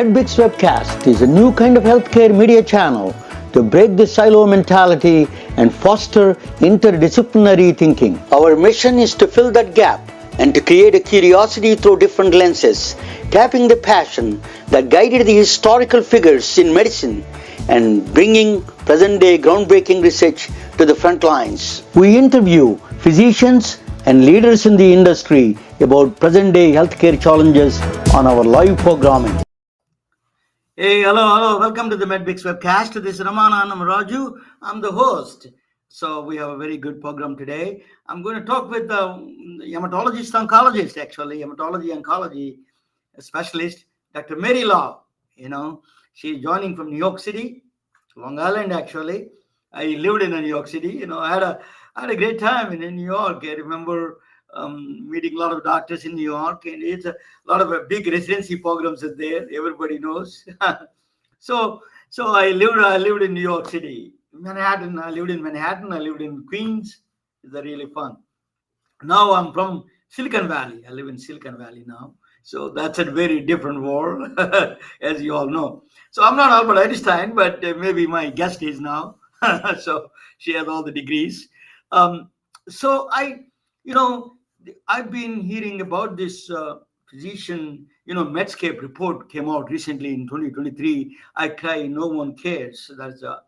Medbix Webcast is a new kind of healthcare media channel to break the silo mentality and foster interdisciplinary thinking. Our mission is to fill that gap and to create a curiosity through different lenses, tapping the passion that guided the historical figures in medicine and bringing present-day groundbreaking research to the front lines. We interview physicians and leaders in the industry about present-day healthcare challenges on our live programming. Hey, hello. Welcome to the Medbix Webcast. This is Ramana Raju. I'm the host. So we have a very good program today. I'm going to talk with the oncologist, hematology oncology specialist, Dr. Mary Leung. She's joining from New York City, Long Island, actually. I lived in New York City. I had a great time in New York. I remember meeting a lot of doctors in New York, and it's a lot of big residency programs are there. Everybody knows. So I lived in New York City, Manhattan. I lived in Manhattan. I lived in Queens. It's really fun. Now I'm from Silicon Valley. I live in Silicon Valley now. So that's a very different world, as you all know. So I'm not Albert Einstein, but maybe my guest is now. So she has all the degrees. I've been hearing about this physician, Medscape Report came out recently in 2023. I cry, no one cares. That's there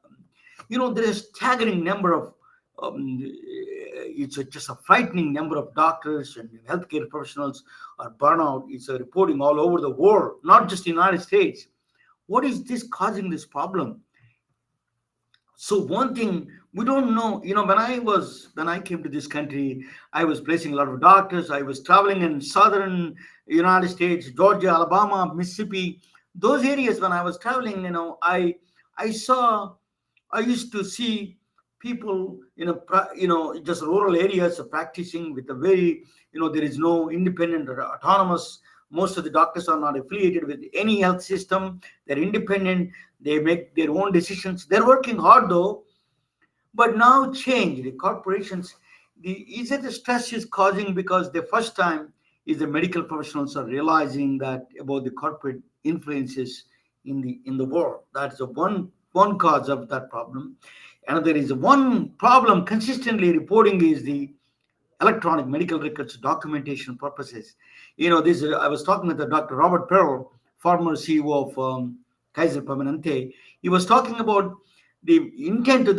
is a staggering number of, just a frightening number of doctors and healthcare professionals are burnout. It's reporting all over the world, not just the United States. What is this causing this problem? So one thing we don't know, when I came to this country, I was placing a lot of doctors. I was traveling in southern United States, Georgia, Alabama, Mississippi, those areas. When I was traveling, I used to see people, just rural areas practicing with a very, there is no independent or autonomous. Most of the doctors are not affiliated with any health system. They're independent. They make their own decisions. They're working hard though. But now change, the corporations, the stress is causing because the first time is the medical professionals are realizing that about the corporate influences in the world. That's one cause of that problem. And there is one problem consistently reporting is the electronic medical records documentation purposes. I was talking with Dr. Robert Pearl, former CEO of Kaiser Permanente. He was talking about the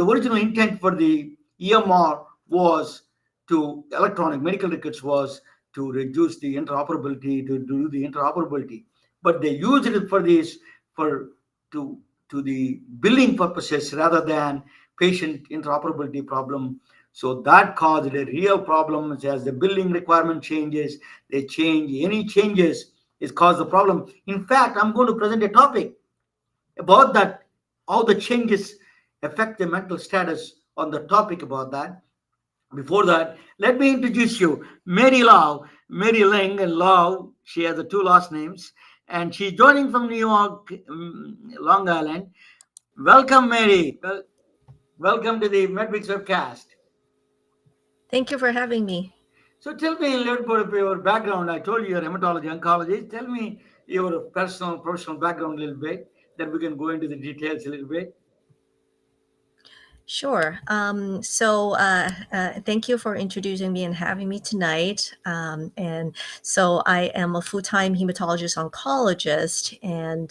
original intent for the EMR was to electronic medical records was to reduce the interoperability, to do the interoperability. But they used it for the billing purposes rather than patient interoperability problem. So that caused a real problem. As the billing requirement changes, any changes is caused the problem. In fact, I'm going to present a topic about that, how the changes affect the mental status on the topic about that. Before that, let me introduce you, Mary Leung, and Leung. She has the two last names, and she's joining from New York, Long Island. Welcome, Mary. Welcome to the Medbix Webcast. Thank you for having me. So tell me a little bit of your background. I told you you're a hematology oncologist. Tell me your professional background a little bit. Then we can go into the details a little bit. Sure. Thank you for introducing me and having me tonight. And so I am a full-time hematologist oncologist, and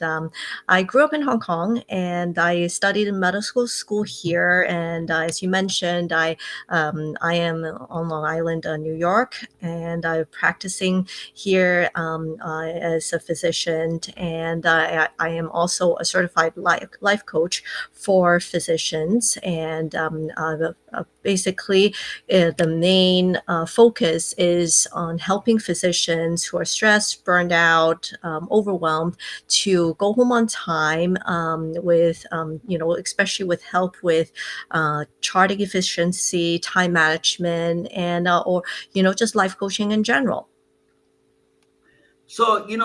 I grew up in Hong Kong, and I studied in medical school here. And as you mentioned, I am on Long Island, New York, and I'm practicing here as a physician, and I am also a certified life coach for physicians. And basically, the main focus is on helping physicians who are stressed, burned out, overwhelmed to go home on time with, especially with help with charting efficiency, time management, and just life coaching in general. So, you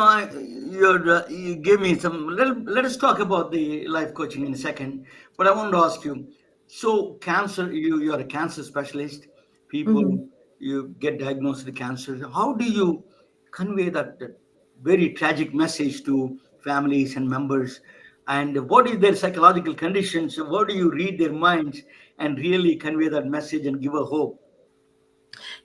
gave me some. Let us talk about the life coaching in a second. But I want to ask you. So, cancer. You are a cancer specialist. People, you get diagnosed with cancer. How do you convey that very tragic message to families and members, and what is their psychological conditions? How do you read their minds and really convey that message and give a hope?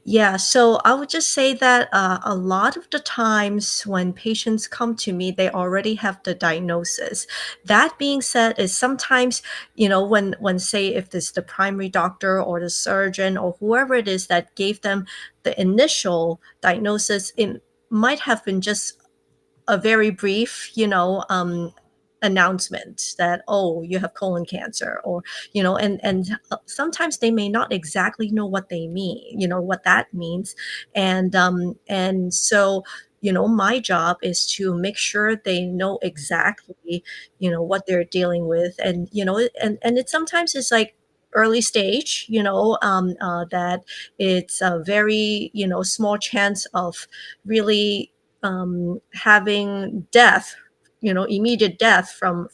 Yeah, so I would just say that a lot of the times when patients come to me, they already have the diagnosis. That being said, is sometimes, when say if it's the primary doctor or the surgeon or whoever it is that gave them the initial diagnosis, it might have been just a very brief, announcement that, oh, you have colon cancer, or and sometimes they may not exactly know what they mean, what that means, and so my job is to make sure they know exactly what they're dealing with, and and it sometimes is like early stage, that it's a very small chance of really having death, immediate death from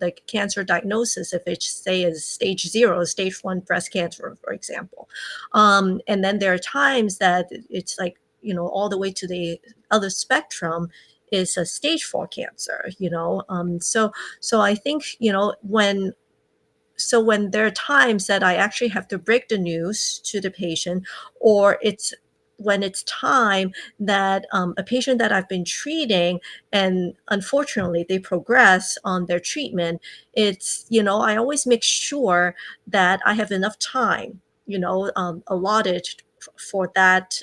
the cancer diagnosis, if it's say is stage 0, stage 1 breast cancer, for example. And then there are times that it's like all the way to the other spectrum is a stage 4 cancer. So I think when there are times that I actually have to break the news to the patient, or it's when it's time that a patient that I've been treating, and unfortunately they progress on their treatment, I always make sure that I have enough time, allotted for that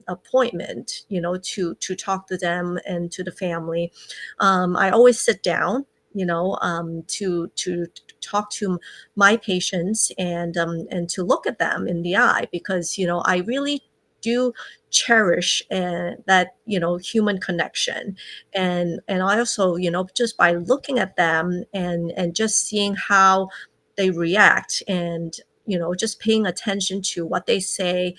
appointment, to talk to them and to the family. I always sit down, to talk to my patients, and to look at them in the eye, because I really do cherish that human connection, and I also just by looking at them and just seeing how they react, and just paying attention to what they say,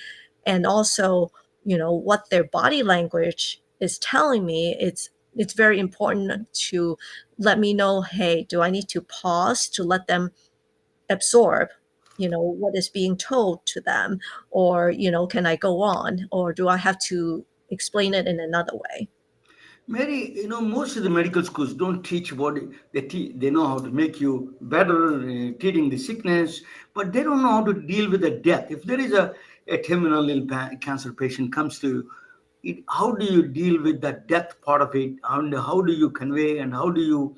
and also what their body language is telling me. It's very important to let me know, hey, do I need to pause to let them absorb what is being told to them, or can I go on, or do I have to explain it in another way? Mary, most of the medical schools don't teach what they know how to make you better, treating the sickness, but they don't know how to deal with the death. If there is a terminal cancer patient comes to it, how do you deal with the death part of it? And how do you convey, and how do you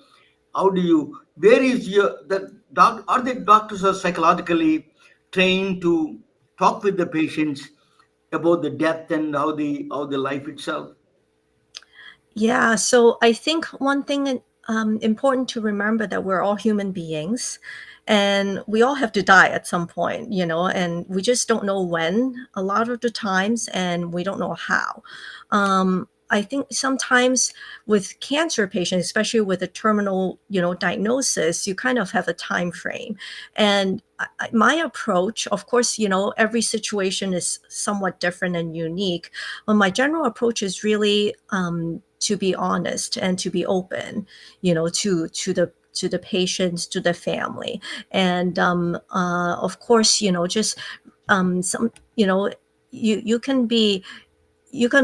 where is your the doc are the doctors are psychologically trained to talk with the patients about the death and how the life itself? Yeah, so I think one thing important to remember, that we're all human beings, and we all have to die at some point, and we just don't know when a lot of the times, and we don't know how. I think sometimes with cancer patients, especially with a terminal, diagnosis, you kind of have a time frame. And my approach, of course, every situation is somewhat different and unique. But my general approach is really to be honest and to be open, to the patients, to the family, and of course, just some, you can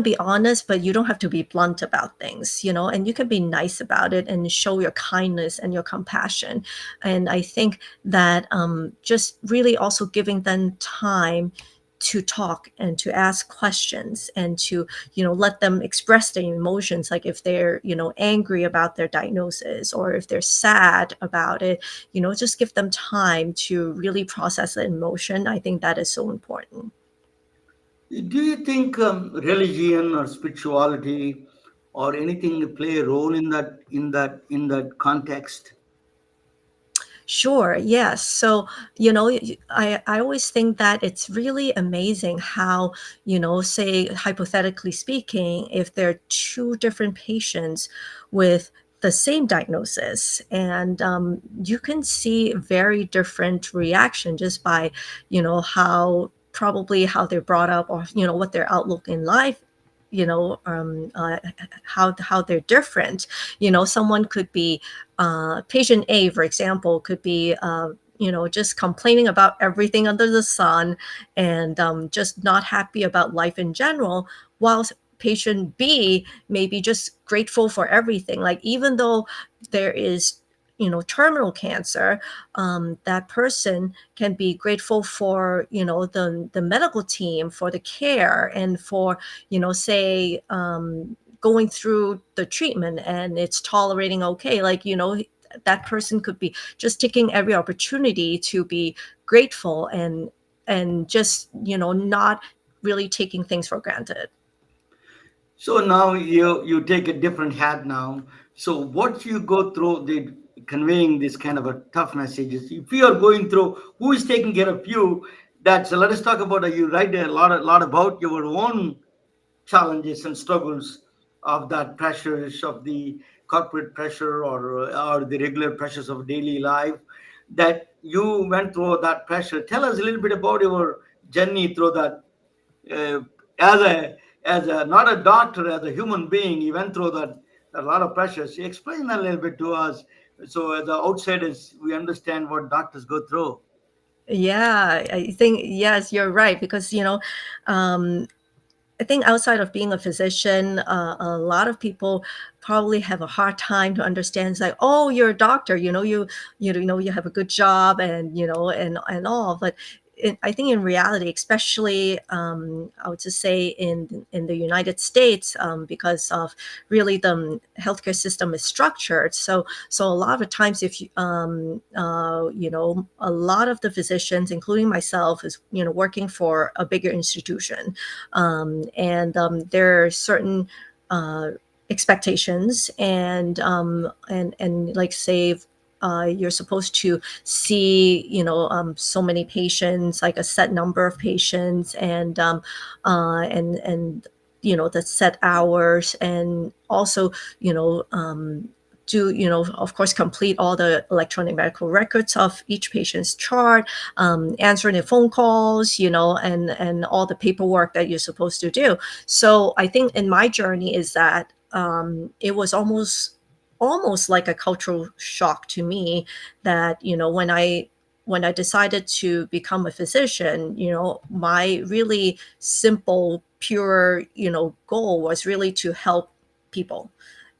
be honest, but you don't have to be blunt about things, and you can be nice about it and show your kindness and your compassion. And I think that just really also giving them time to talk and to ask questions, and to let them express their emotions, like if they're angry about their diagnosis, or if they're sad about it, just give them time to really process the emotion. I think that is so important. Do you think religion or spirituality or anything play a role in that context? Sure, yes. So, I always think that it's really amazing how, say, hypothetically speaking, if there are two different patients with the same diagnosis, and you can see very different reaction just by, how they're brought up, or, what their outlook in life, how they're different. Someone could be patient A, for example, could be just complaining about everything under the sun, and just not happy about life in general, while patient B may be just grateful for everything. Like, even though there is, terminal cancer, that person can be grateful for, the medical team, for the care, and for, say, going through the treatment and it's tolerating okay. Like, that person could be just taking every opportunity to be grateful, and just, not really taking things for granted. So now you take a different hat now. So what you go through, the conveying this kind of a tough messages. If you are going through, who is taking care of you? That's, let us talk about, you write a lot about your own challenges and struggles of that pressures of the corporate pressure, or the regular pressures of daily life, that you went through that pressure. Tell us a little bit about your journey through that, uh, as a not a doctor, as a human being. You went through that a lot of pressures. You explain that a little bit to us, so as the outsiders we understand what doctors go through. Yeah, I think, yes, you're right, because, um, I think outside of being a physician, a lot of people probably have a hard time to understand. It's like, oh, you're a doctor, you have a good job, and and all. But I think in reality, especially, I would just say in the United States, because of really the healthcare system is structured. So a lot of times, if you a lot of the physicians, including myself, is working for a bigger institution, and there are certain uh, expectations, and like, say, you're supposed to see, so many patients, like a set number of patients, and the set hours, and also, you know um, do, of course, complete all the electronic medical records of each patient's chart, answering the phone calls, and all the paperwork that you're supposed to do. So I think in my journey is that, it was almost like a cultural shock to me, that, when I decided to become a physician, my really simple, pure, goal was really to help people.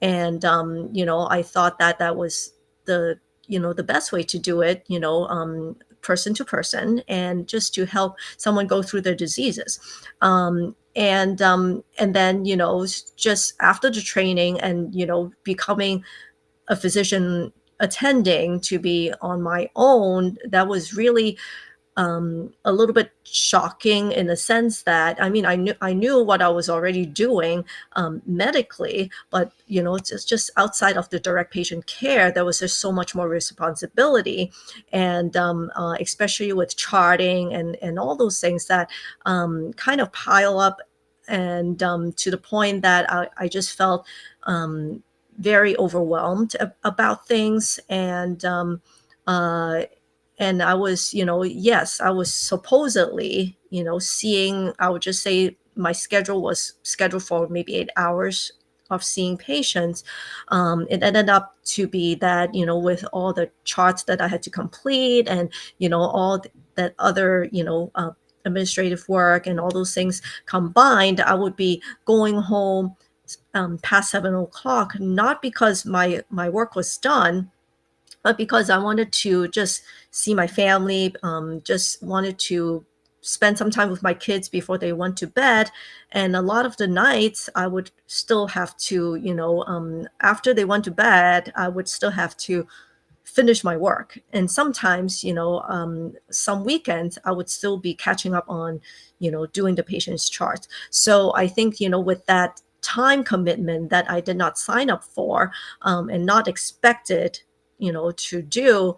And I thought that that was the the best way to do it, person to person, and just to help someone go through their diseases. And then, just after the training, and becoming a physician, attending to be on my own, that was really a little bit shocking, in the sense that, I mean, I knew what I was already doing, medically, but it's just outside of the direct patient care, there was just so much more responsibility, and especially with charting, and all those things that kind of pile up, and to the point that I just felt um, very overwhelmed about things, uh, and I was, yes, I was supposedly, seeing, I would just say my schedule was scheduled for maybe 8 hours of seeing patients. It ended up to be that, with all the charts that I had to complete, and, all that other, administrative work, and all those things combined, I would be going home past 7 o'clock, not because my work was done, but because I wanted to just see my family, just wanted to spend some time with my kids before they went to bed. And a lot of the nights, I would still have to, after they went to bed, I would still have to finish my work. And sometimes, some weekends, I would still be catching up on, doing the patient's charts. So I think, with that time commitment that I did not sign up for, and not expected, to do,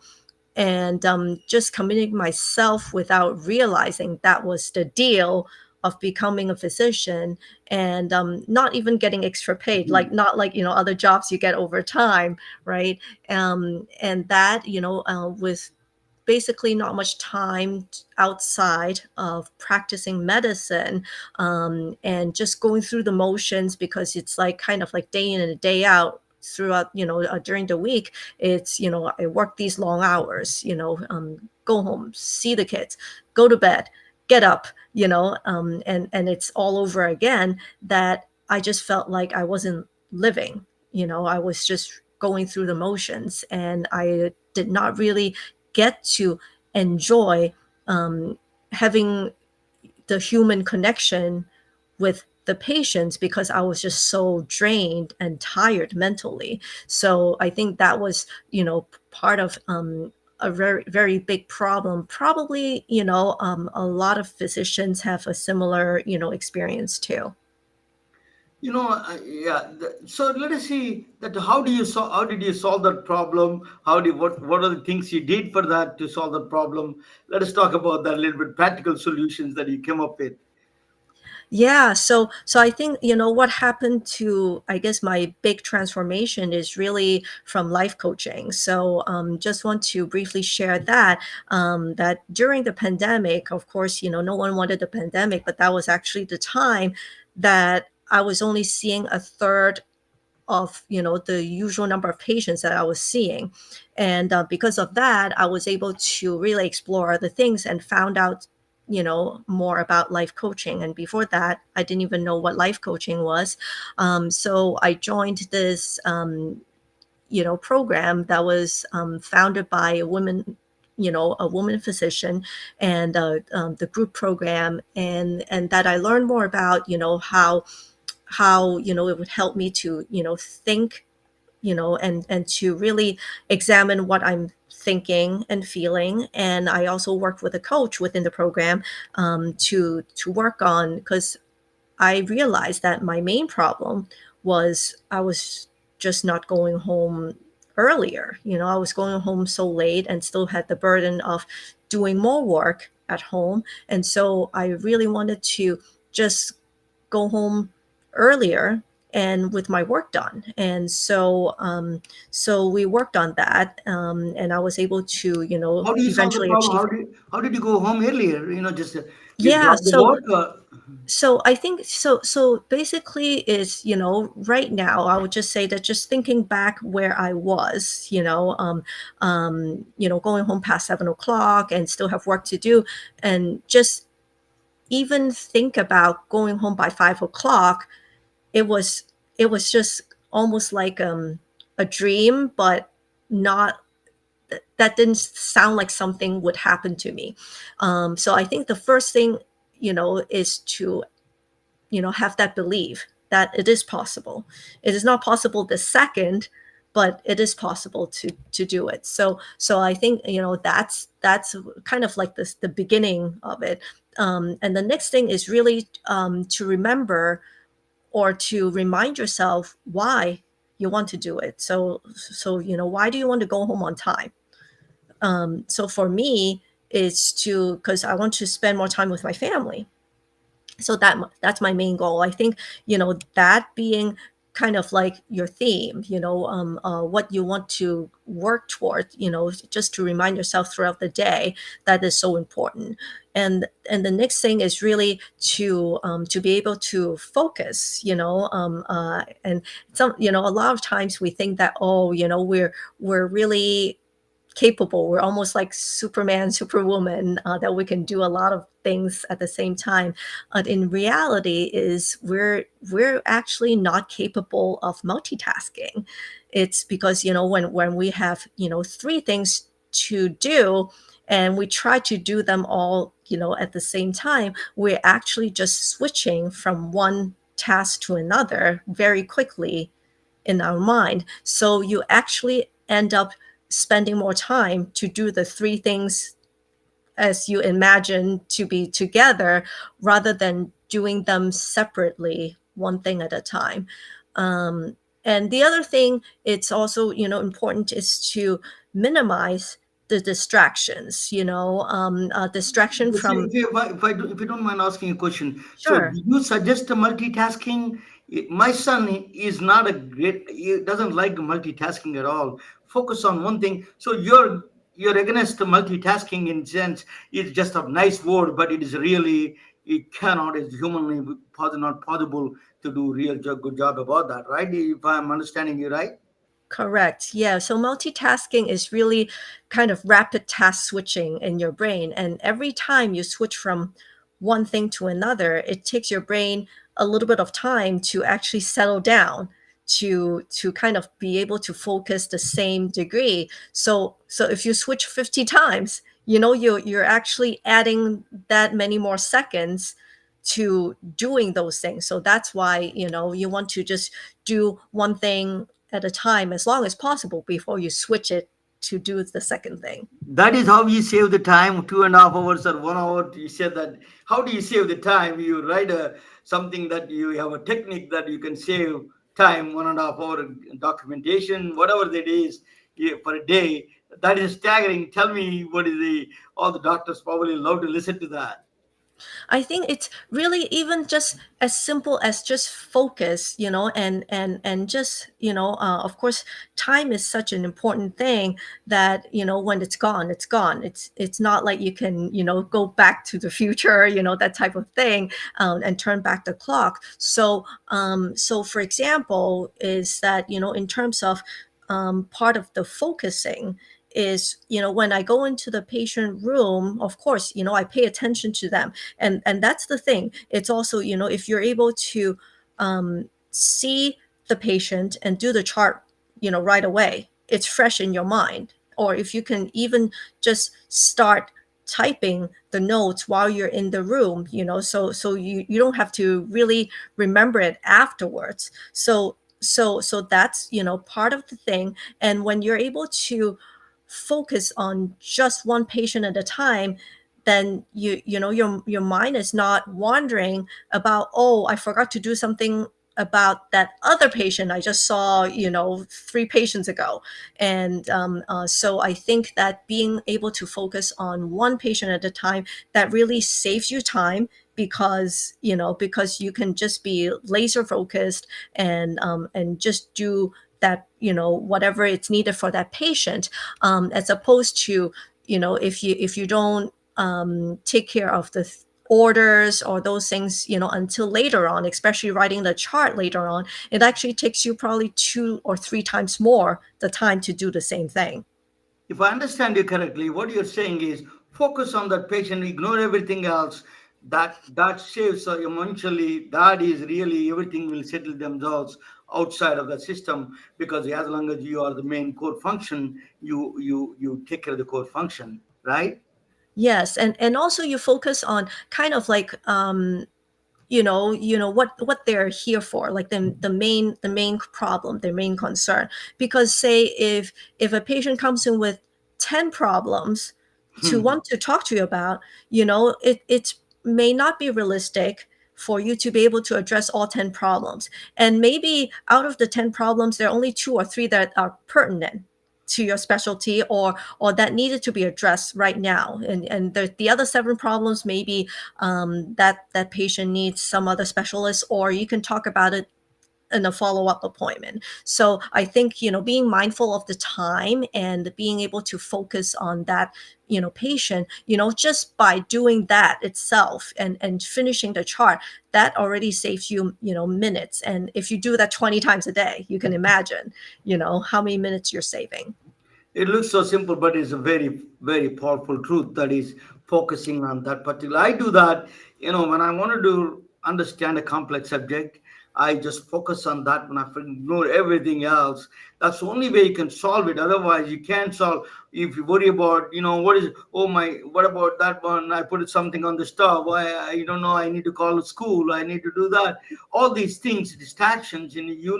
and just committing myself without realizing that was the deal of becoming a physician, and not even getting extra paid, like, not like, other jobs you get over time, right? And that, with basically not much time outside of practicing medicine, and just going through the motions, because it's like kind of like day in and day out throughout, during the week. It's, I work these long hours, go home, see the kids, go to bed, get up, and it's all over again. That I just felt like I wasn't living. I was just going through the motions, and I did not really get to enjoy having the human connection with the patients, because I was just so drained and tired mentally. So I think that was, part of a very, very big problem. Probably, a lot of physicians have a similar, experience too. Yeah. So let us see that how did you solve that problem? What are the things you did for that to solve that problem? Let us talk about that a little bit. Practical solutions that you came up with. Yeah, so I think, what happened to, I guess, my big transformation is really from life coaching. So just want to briefly share that during the pandemic, of course, no one wanted the pandemic, but that was actually the time that I was only seeing a third of, the usual number of patients that I was seeing. And because of that, I was able to really explore other things and found out, more about life coaching. And before that, I didn't even know what life coaching was. So I joined this program that was founded by a woman physician, and the group program, and that I learned more about, how it would help me to think, and to really examine what I'm thinking and feeling. And I also worked with a coach within the program, to work on, because I realized that my main problem was I was just not going home earlier. I was going home so late and still had the burden of doing more work at home. And so I really wanted to just go home earlier and with my work done. And so we worked on that, and I was able to, How do you solve the eventually problem? achieve. How did you go home earlier? Just you Yeah, drop the so work. so I think so basically is, right now I would just say that, just thinking back where I was, going home past 7 o'clock and still have work to do, and just even think about going home by 5 o'clock. It was it was just almost like a dream, but not, that didn't sound like something would happen to me. So I think the first thing, is to, have that belief that it is possible. It is not possible the second, but it is possible to do it. So I think, that's kind of like this, the beginning of it. And the next thing is really, to remember, or to remind yourself why you want to do it. So why do you want to go home on time? So for me, it's to because I want to spend more time with my family. So that's my main goal. I think, that being kind of like your theme, what you want to work toward, just to remind yourself throughout the day, that is so important. And the next thing is really to be able to focus, and a lot of times we think that, oh, we're really capable. We're almost like Superman, Superwoman, that we can do a lot of things at the same time. But in reality, is we're actually not capable of multitasking. It's because, when we have, three things to do, and we try to do them all, at the same time, we're actually just switching from one task to another very quickly in our mind. So you actually end up spending more time to do the three things as you imagine to be together, rather than doing them separately, one thing at a time. And the other thing, it's also, important, is to minimize the distractions, distraction from. If you don't mind asking a question, so do Sure. you suggest multitasking? My son is not a great. He doesn't like multitasking at all. Focus on one thing. So you're against multitasking in sense. It's just a nice word, but it is really it cannot. It's humanly not possible to do good job about that, right? If I'm understanding you right. Correct. Yeah. So multitasking is really kind of rapid task switching in your brain. And every time you switch from one thing to another, it takes your brain a little bit of time to actually settle down, to kind of be able to focus the same degree. So if you switch 50 times, you're actually adding that many more seconds to doing those things. So that's why, you want to just do one thing at a time as long as possible before you switch it to do the second thing. That is how you save the time, 2.5 hours or 1 hour. You said that. How do you save the time? You write something that you have a technique that you can save time, 1.5 hour documentation, whatever it is for a day. That is staggering. Tell me what is all the doctors probably love to listen to that. I think it's really even just as simple as just focus, and just, of course, time is such an important thing that, when it's gone, it's gone. It's not like you can, go back to the future, that type of thing, and turn back the clock. So for example, is that, in terms of part of the focusing is, when I go into the patient room, of course, I pay attention to them. And that's the thing. It's also, if you're able to see the patient and do the chart, right away, it's fresh in your mind. Or if you can even just start typing the notes while you're in the room, so you don't have to really remember it afterwards. So that's, part of the thing. And when you're able to focus on just one patient at a time, then your mind is not wandering about, oh, I forgot to do something about that other patient I just saw, 3 patients ago. And so I think that being able to focus on one patient at a time, that really saves you time, because you can just be laser focused and just do that, whatever it's needed for that patient, as opposed to, if you don't take care of the orders or those things, until later on, especially writing the chart later on, it actually takes you probably 2 or 3 times more the time to do the same thing. If I understand you correctly, what you're saying is focus on that patient, ignore everything else. That saves eventually. That is really everything will settle themselves outside of the system, because as long as you are the main core function, you take care of the core function, right? Yes, and also you focus on kind of like, what they're here for, like the main problem, their main concern. Because say if a patient comes in with 10 problems to Hmm. want to talk to you about, it may not be realistic for you to be able to address all 10 problems. And maybe out of the 10 problems, there are only 2 or 3 that are pertinent to your specialty, or that needed to be addressed right now. And the other 7 problems, maybe that patient needs some other specialist, or you can talk about it in a follow-up appointment. So I think, being mindful of the time and being able to focus on that, patient, just by doing that itself and finishing the chart, that already saves you, minutes. And if you do that 20 times a day, you can imagine, how many minutes you're saving. It looks so simple, but it's a very, very powerful truth that is focusing on that particular. I do that, when I wanted to understand a complex subject, I just focus on that when I ignore everything else. That's the only way you can solve it. Otherwise, you can't solve. If you worry about, what is, oh my, what about that one? I put something on the stove. I don't know. I need to call the school. I need to do that. All these things, distractions, and you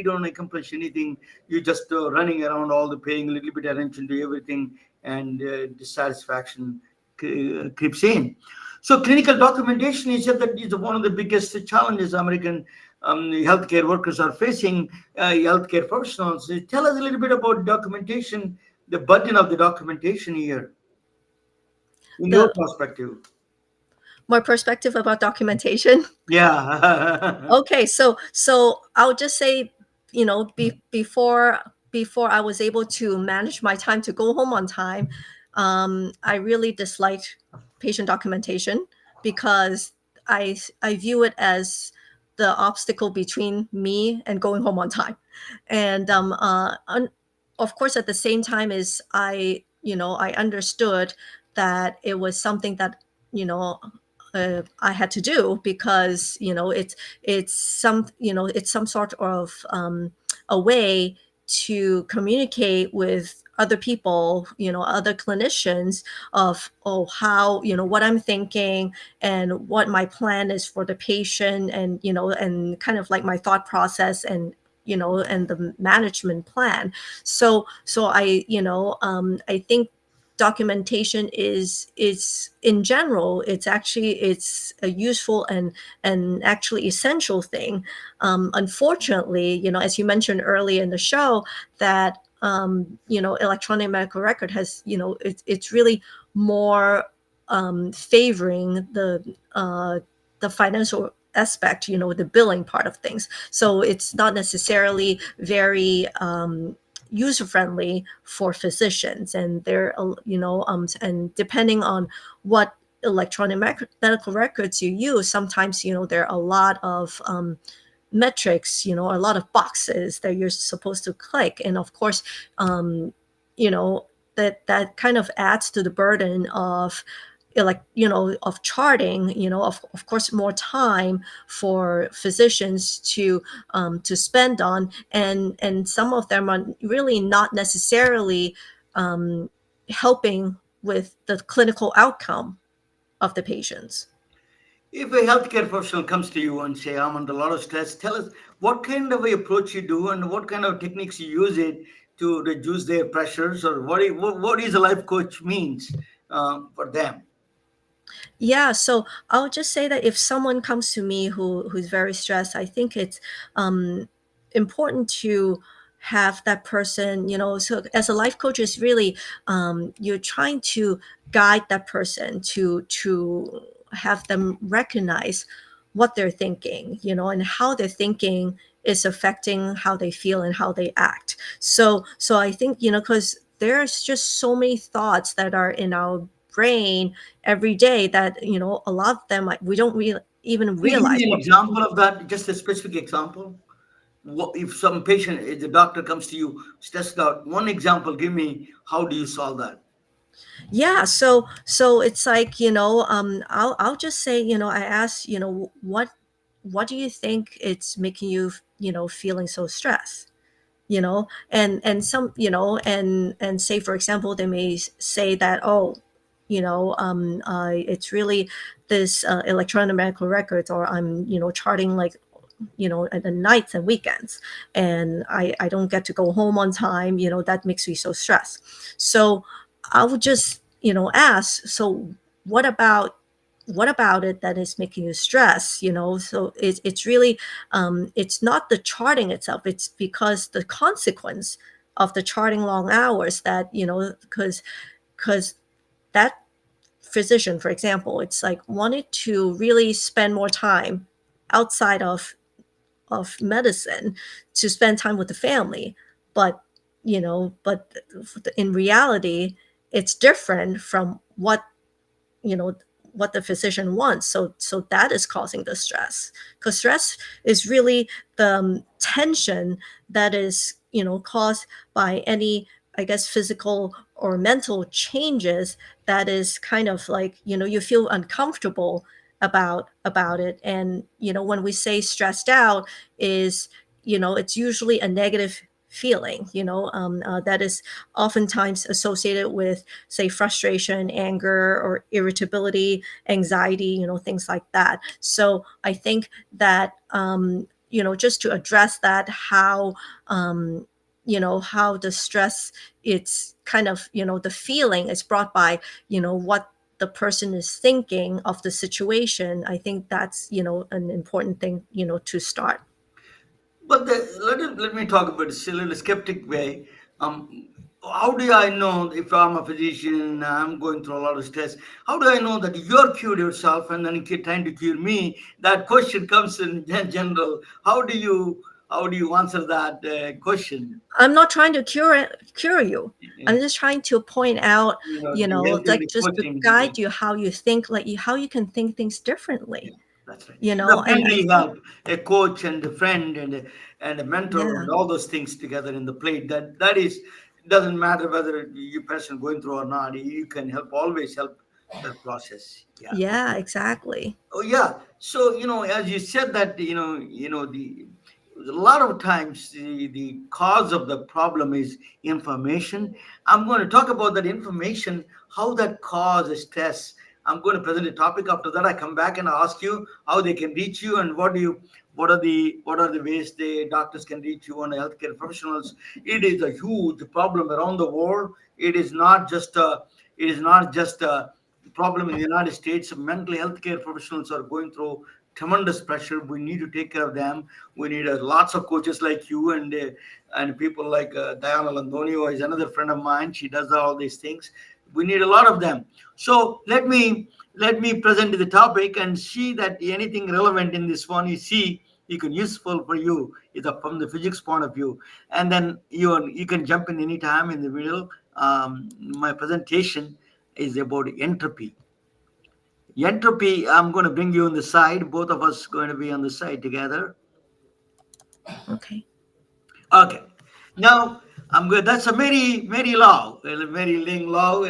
don't accomplish anything. You're just running around all the paying a little bit attention to everything, and dissatisfaction creeps in. So clinical documentation is said that is one of the biggest challenges American healthcare workers are facing, healthcare professionals. Tell us a little bit about documentation, the burden of the documentation here, in your The perspective. More perspective about documentation. Yeah. Okay, so I'll just say, before I was able to manage my time to go home on time, I really disliked patient documentation, because I view it as the obstacle between me and going home on time. And of course, at the same time, is I understood that it was something that, you know I had to do, because it's some sort of a way to communicate with other people, other clinicians, of, oh, how, what I'm thinking, and what my plan is for the patient, and and kind of like my thought process, and the management plan. So I think documentation is in general, it's a useful and actually essential thing. Unfortunately, as you mentioned earlier in the show, that electronic medical record has, it's really more favoring the financial aspect, the billing part of things. So it's not necessarily very user friendly for physicians, and and depending on what electronic medical records you use, sometimes there are a lot of metrics, a lot of boxes that you're supposed to click, and of course, um, you know that kind of adds to the burden of of charting, of course, more time for physicians to spend on, and some of them are really not necessarily um, helping with the clinical outcome of the patients. If a healthcare professional comes to you and say, I'm under a lot of stress, tell us what kind of a approach you do and what kind of techniques you use it to reduce their pressures, or what is a life coach means for them. Yeah, so I'll just say that if someone comes to me who's very stressed, I think it's important to have that person, so as a life coach is really you're trying to guide that person to have them recognize what they're thinking, and how they're thinking is affecting how they feel and how they act. So I think, because there's just so many thoughts that are in our brain every day, that a lot of them, like, we don't really even Can you give realize me an what. example of that? Just a specific example. What, if some patient, if the doctor comes to you stressed out, one example, give me how do you solve that? Yeah, so it's like, I'll just say, I ask, what do you think it's making you, feeling so stressed, and some, and say, for example, they may say that, oh, it's really this electronic medical records, or I'm, charting, like, at the nights and weekends, and I don't get to go home on time, that makes me so stressed. So I would just, ask, so what about it that is making you stress, so it's really it's not the charting itself, it's because the consequence of the charting long hours, that, because that physician, for example, it's like wanted to really spend more time outside of medicine, to spend time with the family, but but in reality, it's different from you know what the physician wants. So that is causing the stress, because stress is really the tension that is, caused by any, I guess, physical or mental changes, that is kind of like, you feel uncomfortable about it. And when we say stressed out, is, it's usually a negative feeling, that is oftentimes associated with, say, frustration, anger, or irritability, anxiety, things like that. So I think that, just to address that, how, how the stress, it's kind of, the feeling is brought by, what the person is thinking of the situation. I think that's, an important thing, to start. But let me talk about it a little skeptic way. Um, how do I know if I'm a physician and I'm going through a lot of stress? How do I know that you're cured yourself and then you're trying to cure me? That question comes in general. How do you answer that question? I'm not trying to cure you. I'm just trying to point out, The health and like, the just to coaching. Yeah, guide you how you think, like, how you can think things differently. yeah, that's right. And I Definitely think, help a coach and a friend and a mentor yeah, and all those things together in the plate. That is, doesn't matter whether you person going through or not. You can help, always help that process. Yeah. Yeah, exactly. Oh yeah. So as you said that the a lot of times the cause of the problem is information. I'm going to talk about that information, how that causes stress. I'm going to present a topic. After that, I come back and ask you how they can reach you and what are the ways the doctors can reach you and healthcare professionals. It is a huge problem around the world. It is not just a problem in the United States. Mental health care professionals are going through tremendous pressure. We need to take care of them. We need lots of coaches like you and people like Diana Landonio is another friend of mine. She does all these things. We need a lot of them. So let me present the topic and see that anything relevant in this one you can useful for you is from the physics point of view, and then you can jump in any time in the middle. My presentation is about entropy. Entropy, I'm going to bring you on the side. Both of us going to be on the side together. Okay. Okay. Now I'm good. That's a Mary Lau, Mary Ling Lau.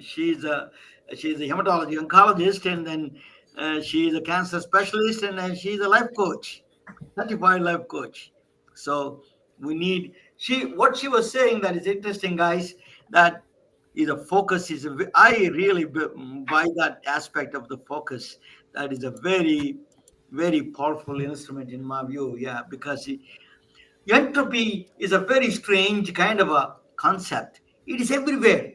She's a she's a hematology oncologist, and then she's a cancer specialist, and then she's a life coach, certified life coach. So we need what she was saying that is interesting, guys. That is a focus I really buy that aspect of the focus. That is a very powerful instrument in my view. Yeah, because entropy is a very strange kind of a concept. It is everywhere.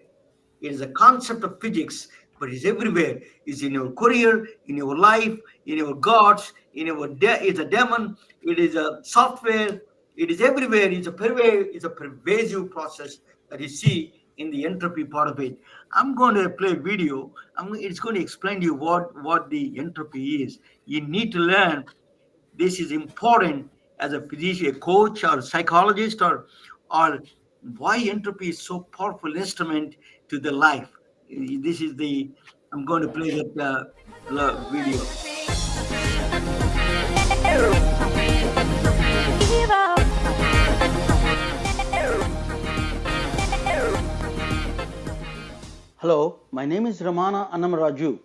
It is a concept of physics, but it's everywhere. It's in your career, in your life, in your gods, in your it's a demon. It is a software. It is everywhere. It's a pervasive process that you see in the entropy part of it. I'm going to play a video. It's going to explain to you what the entropy is. You need to learn this is important as a physician, a coach, or psychologist, or why entropy is so powerful instrument to the life. This is the I'm going to play that video. Hello, my name is Ramana Annamaraju.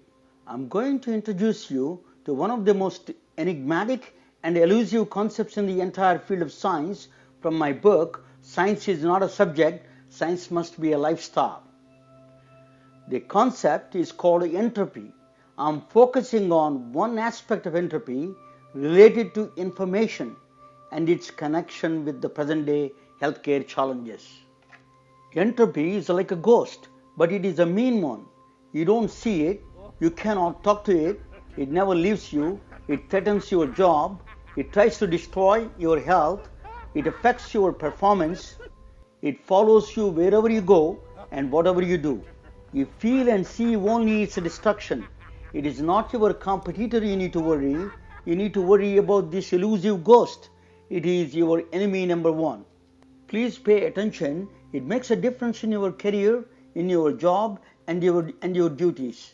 I'm going to introduce you to one of the most enigmatic and elusive concepts in the entire field of science from my book, Science is Not a Subject, Science Must Be a Lifestyle. The concept is called entropy. I'm focusing on one aspect of entropy related to information and its connection with the present day healthcare challenges. Entropy is like a ghost, but it is a mean one. You don't see it, you cannot talk to it, it never leaves you, it threatens your job, it tries to destroy your health, it affects your performance, it follows you wherever you go and whatever you do. You feel and see only its destruction. It is not your competitor you need to worry. You need to worry about this elusive ghost. It is your enemy number one. Please pay attention. It makes a difference in your career, in your job, and your duties.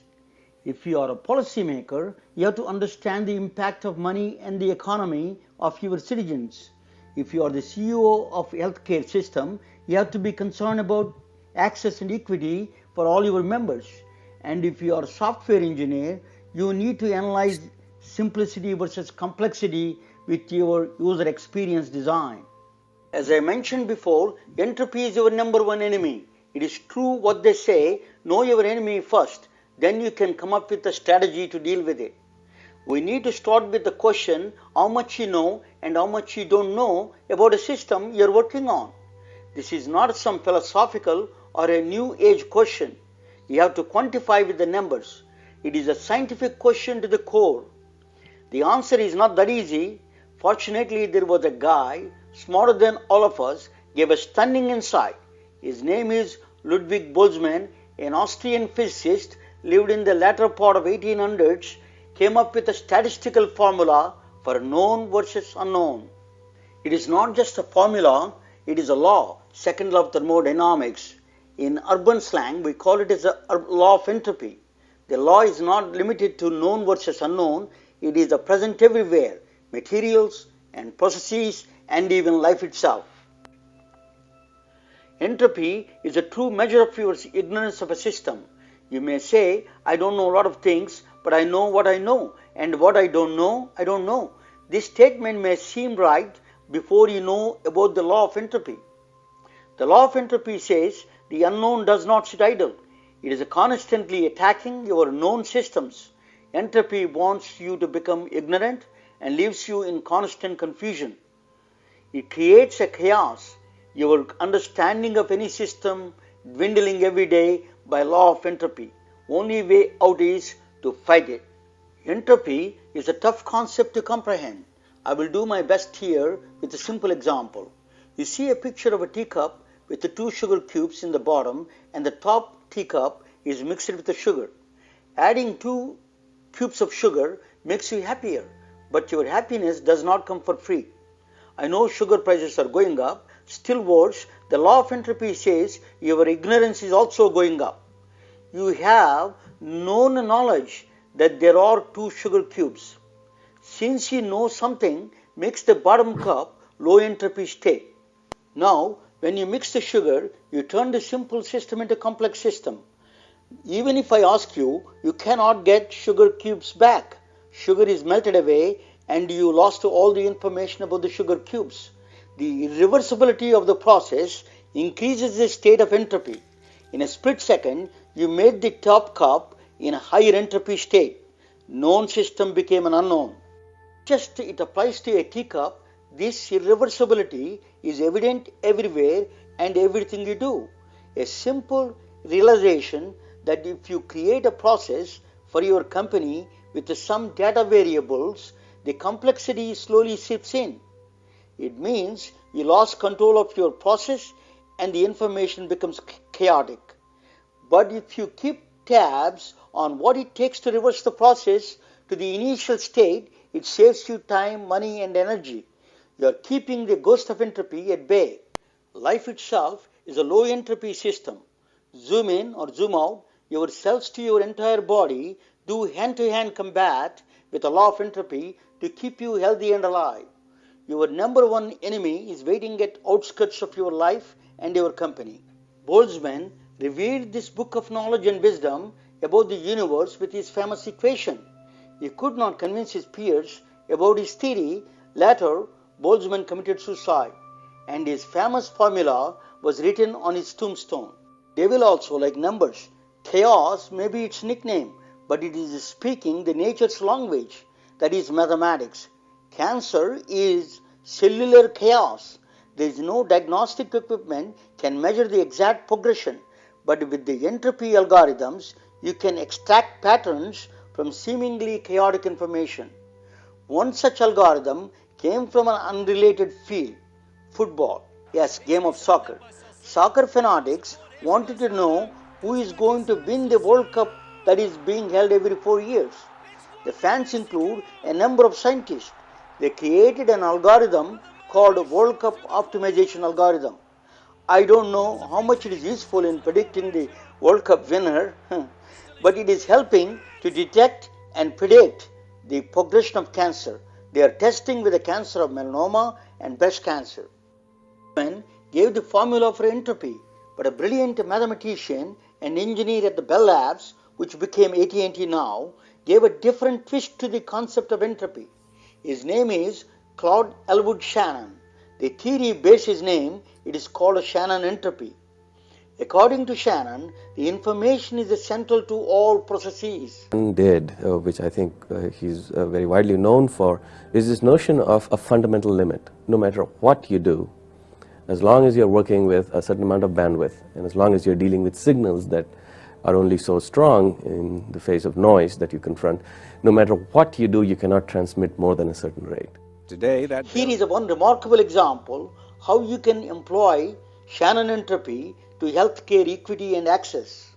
If you are a policymaker, you have to understand the impact of money and the economy of your citizens. If you are the CEO of a healthcare system, you have to be concerned about access and equity for all your members. And if you are a software engineer, you need to analyze simplicity versus complexity with your user experience design. As I mentioned before, entropy is your number one enemy. It is true what they say, know your enemy first, then you can come up with a strategy to deal with it. We need to start with the question how much you know and how much you don't know about a system you're working on. This is not some philosophical or a new age question. You have to quantify with the numbers. It is a scientific question to the core. The answer is not that easy. Fortunately, there was a guy smarter than all of us, gave a stunning insight. His name is Ludwig Boltzmann, an Austrian physicist, lived in the latter part of 1800s, came up with a statistical formula for known versus unknown. It is not just a formula, it is a law, second law of thermodynamics. In urban slang, we call it as a law of entropy. The law is not limited to known versus unknown, it is present everywhere, materials and processes and even life itself. Entropy is a true measure of your ignorance of a system. You may say, I don't know a lot of things, but I know what I know, and what I don't know, I don't know. This statement may seem right before you know about the law of entropy. The law of entropy says the unknown does not sit idle. It is constantly attacking your known systems. Entropy wants you to become ignorant and leaves you in constant confusion. It creates a chaos, your understanding of any system dwindling every day by law of entropy. Only way out is to fight it. Entropy is a tough concept to comprehend. I will do my best here with a simple example. You see a picture of a teacup with the 2 sugar cubes in the bottom, and the top teacup is mixed with the sugar. Adding 2 cubes of sugar makes you happier, but your happiness does not come for free. I know sugar prices are going up. Still worse, the law of entropy says your ignorance is also going up. You have known knowledge that there are 2 sugar cubes. Since you know something makes the bottom cup low entropy state. Now, when you mix the sugar, you turn the simple system into a complex system. Even if I ask you, you cannot get sugar cubes back. Sugar is melted away and you lost all the information about the sugar cubes. The irreversibility of the process increases the state of entropy. In a split second, you made the top cup in a higher entropy state. Known system became an unknown. Just it applies to a teacup, this irreversibility is evident everywhere and everything you do. A simple realization that if you create a process for your company with some data variables, the complexity slowly seeps in. It means you lost control of your process and the information becomes chaotic. But if you keep tabs on what it takes to reverse the process to the initial state, it saves you time, money, and energy. You are keeping the ghost of entropy at bay. Life itself is a low entropy system. Zoom in or zoom out, your cells to your entire body do hand-to-hand combat with the law of entropy to keep you healthy and alive. Your number one enemy is waiting at outskirts of your life and your company. Boltzmann revealed this book of knowledge and wisdom about the universe with his famous equation. He could not convince his peers about his theory. Later, Boltzmann committed suicide, and his famous formula was written on his tombstone. Devil also, like numbers. Chaos may be its nickname, but it is speaking the nature's language, that is mathematics. Cancer is cellular chaos. There is no diagnostic equipment can measure the exact progression, but with the entropy algorithms, you can extract patterns from seemingly chaotic information. One such algorithm came from an unrelated field, football. Yes, game of soccer. Soccer fanatics wanted to know who is going to win the World Cup that is being held every 4 years. The fans include a number of scientists. They created an algorithm called World Cup optimization algorithm. I don't know how much it is useful in predicting the World Cup winner, but it is helping to detect and predict the progression of cancer. They are testing with the cancer of melanoma and breast cancer. Boltzmann gave the formula for entropy, but a brilliant mathematician and engineer at the Bell Labs, which became AT&T now, gave a different twist to the concept of entropy. His name is Claude Elwood Shannon. The theory bears his name. It is called a Shannon entropy. According to Shannon, the information is central to all processes. Which I think he's very widely known for, is this notion of a fundamental limit. No matter what you do, as long as you're working with a certain amount of bandwidth, and as long as you're dealing with signals that are only so strong in the face of noise that you confront, no matter what you do, you cannot transmit more than a certain rate. Here is one remarkable example how you can employ Shannon entropy to healthcare equity and access.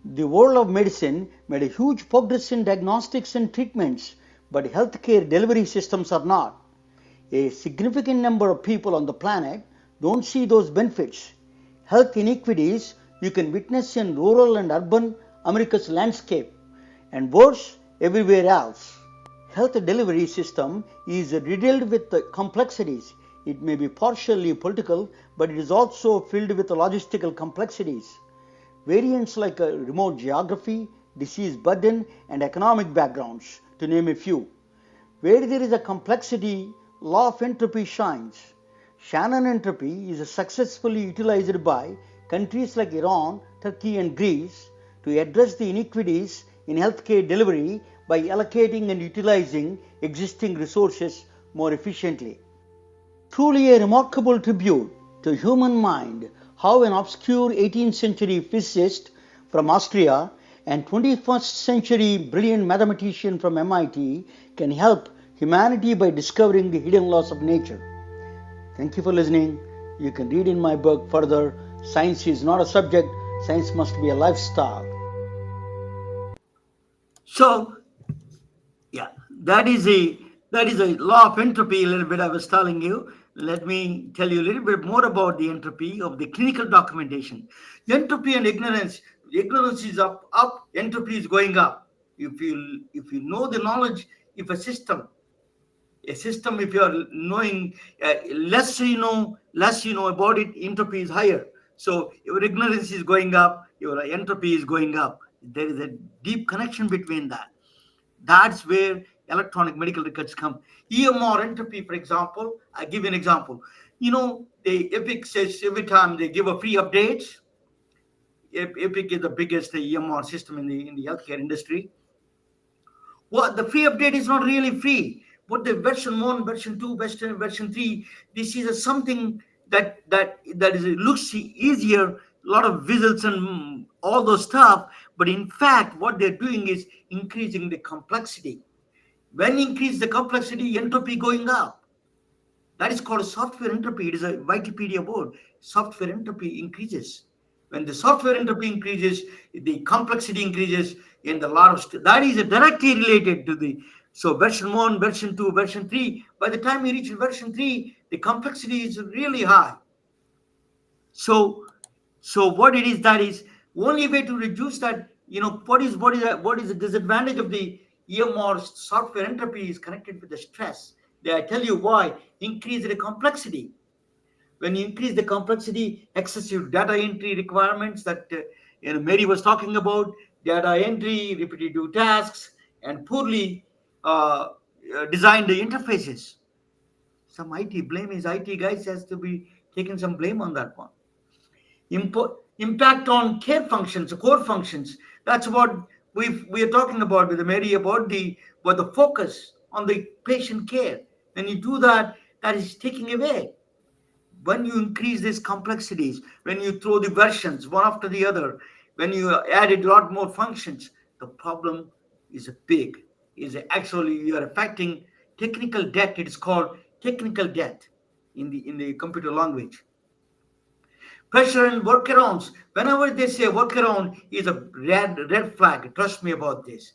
The world of medicine made a huge progress in diagnostics and treatments, but healthcare delivery systems are not. A significant number of people on the planet don't see those benefits. Health inequities you can witness in rural and urban America's landscape, and worse, everywhere else. Health delivery system is riddled with complexities. It may be partially political, but it is also filled with logistical complexities. variants like remote geography, disease burden, and economic backgrounds, to name a few. Where there is a complexity, law of entropy shines. Shannon entropy is successfully utilized by countries like Iran, Turkey, and Greece to address the inequities in healthcare delivery by allocating and utilizing existing resources more efficiently. Truly a remarkable tribute to human mind how an obscure 18th century physicist from Austria and 21st century brilliant mathematician from MIT can help humanity by discovering the hidden laws of nature. Thank you for listening. You can read in my book further. Science is not a subject, science must be a lifestyle. So, yeah, that is a law of entropy. A little bit I was telling you. Let me tell you a little bit more about the entropy of the clinical documentation. Entropy and ignorance. Ignorance is up. Entropy is going up. If you know the knowledge, if a system, if you are knowing less you know about it, entropy is higher. So your ignorance is going up, your entropy is going up. There is a deep connection between that. That's where electronic medical records come. EMR entropy, for example, I give you an example. The Epic says every time they give a free updates. Epic is the biggest EMR system in the healthcare industry. Well, the free update is not really free. But the version 1, version 2, version 3, this is something that looks easier, a lot of visits and all those stuff. But in fact, what they're doing is increasing the complexity. When you increase the complexity, entropy going up. That is called software entropy. It is a Wikipedia board. Software entropy increases. When the software entropy increases, the complexity increases, and a lot of that is directly related to the version 1, version 2, version 3. By the time you reach version 3, the complexity is really high. So what it is, that is only way to reduce that. What is the disadvantage of the EMR software entropy is connected with the stress. I tell you why. Increase the complexity. When you increase the complexity, excessive data entry requirements that Mary was talking about, data entry, repetitive tasks, and poorly designed interfaces. Some IT blame is IT guys has to be taken some blame on that one. Impact on care functions, core functions. That's what we are talking about with Mary about the focus on the patient care. When you do that, that is taking away. When you increase these complexities, when you throw the versions one after the other, when you added a lot more functions, the problem is big. Is actually you are affecting technical debt. It is called technical debt in the computer language. Pressure and workarounds. Whenever they say workaround is a red flag. Trust me about this.